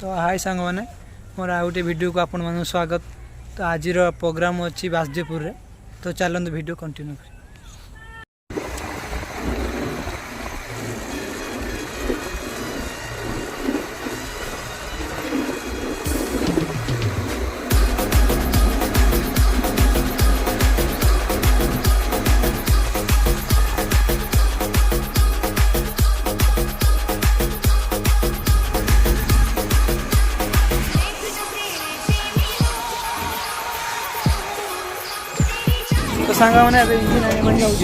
तो हाय सांग मैंने मोर आ गोटे वीडियो को आपण मन स्वागत। तो आज प्रोग्राम अच्छी बासदेवपुर रे, तो चलते वीडियो कंटिन्यू कर। तो सांगा मैंने अभी इंजन आने बन जाऊँ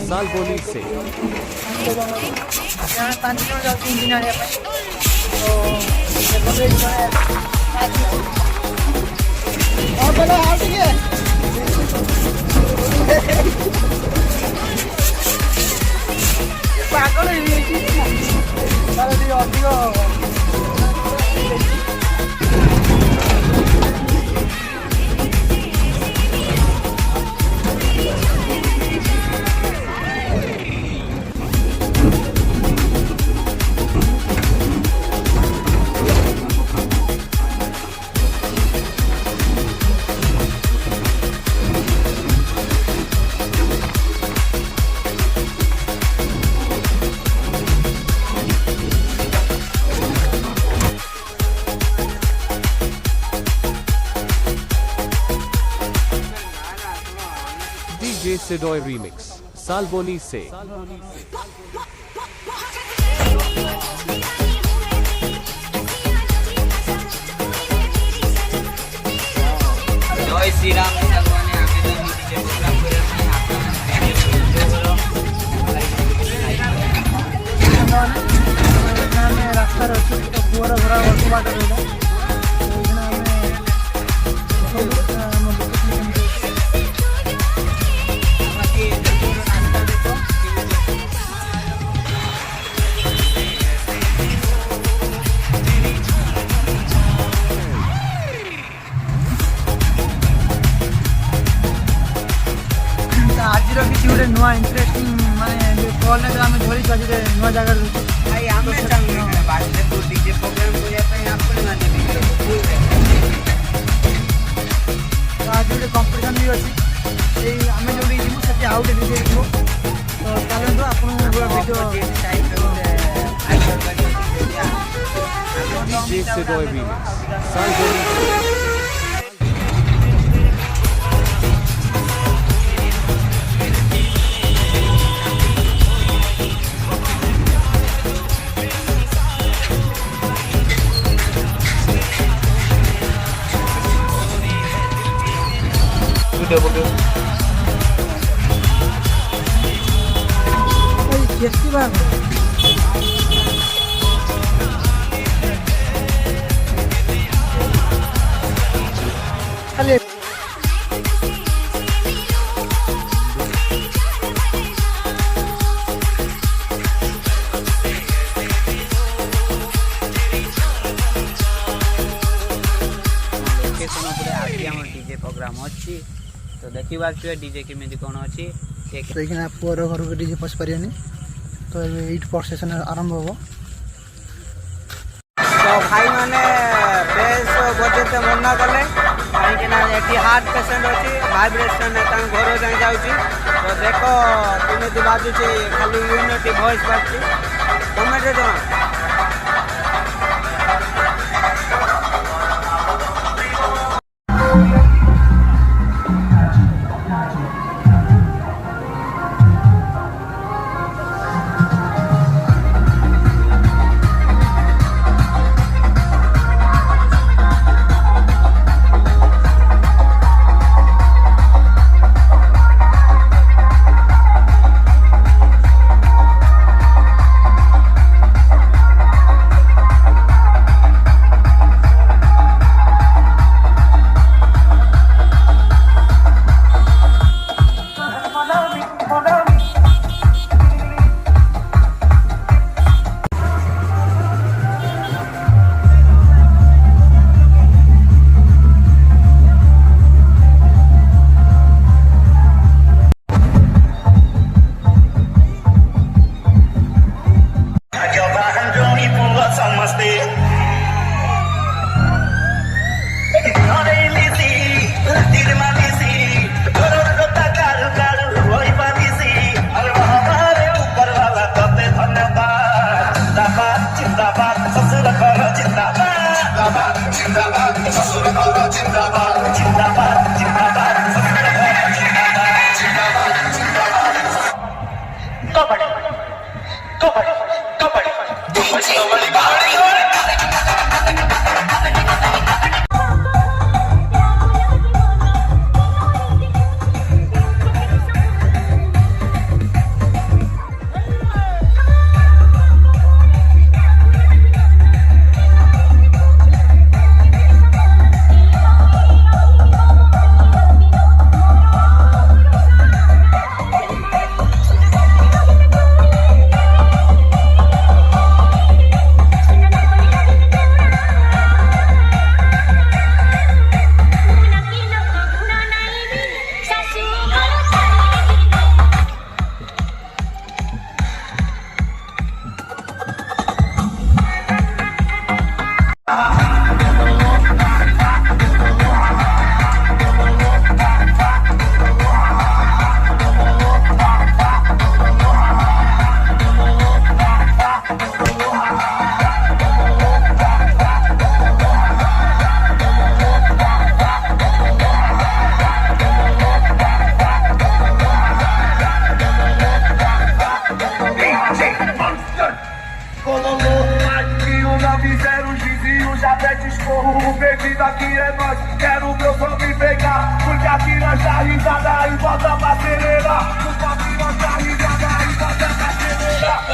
साल बोली से यहाँ 5 किलोमीटर जाऊँ इंजन आने पे। तो बोलो आउट के पागल है ये तार दी अधिक DJ Sidoy remix Salboni से जय श्री राम भगवान आगे तो प्रोग्राम करे में रास्ता रही तो पुअर भरा अल्प बाट रहा आज किसी गोटे नुआ इंटरेस्टिंग माने कॉल ने आम धरी आज नुआ जगह भाई आमे चाहू बासदेवपुर डीजे प्रोग्राम करे पे आपण माने भी तो आज गोटे कंपटीशन भी अच्छी आम जो जीवु से आउ गोटे डीजे जीवु तो चलते आपन DJ Sidoy remix Salboni से कैसी बात अरे लोकेशन ଉପରେ ଆଜି ଆମ ଡିଜେ ପ୍ରୋଗ୍ରାମ ଅଛି ତ ଦେଖିବା ଡିଜେ କେମିତି କ'ଣ ଅଛି देखना पुअर घर को डीजे पशि पारे तो ये प्रोसेसन आरंभ हो। तो भाई मैंने बेस बजेते मना कले कहीं हार्ट पेसेंट अच्छी भाइब्रेसन घर जाए जाऊँगी तो देख केमी बाजुची खाली यूनिटी वॉइस बाजू कमेंट जमा Bem-vindo aqui é nós, quero meu som me pegar. Porque aqui nós dá risada e bota pra acelerar. Porque aqui nós dá risada e bota pra acelerar.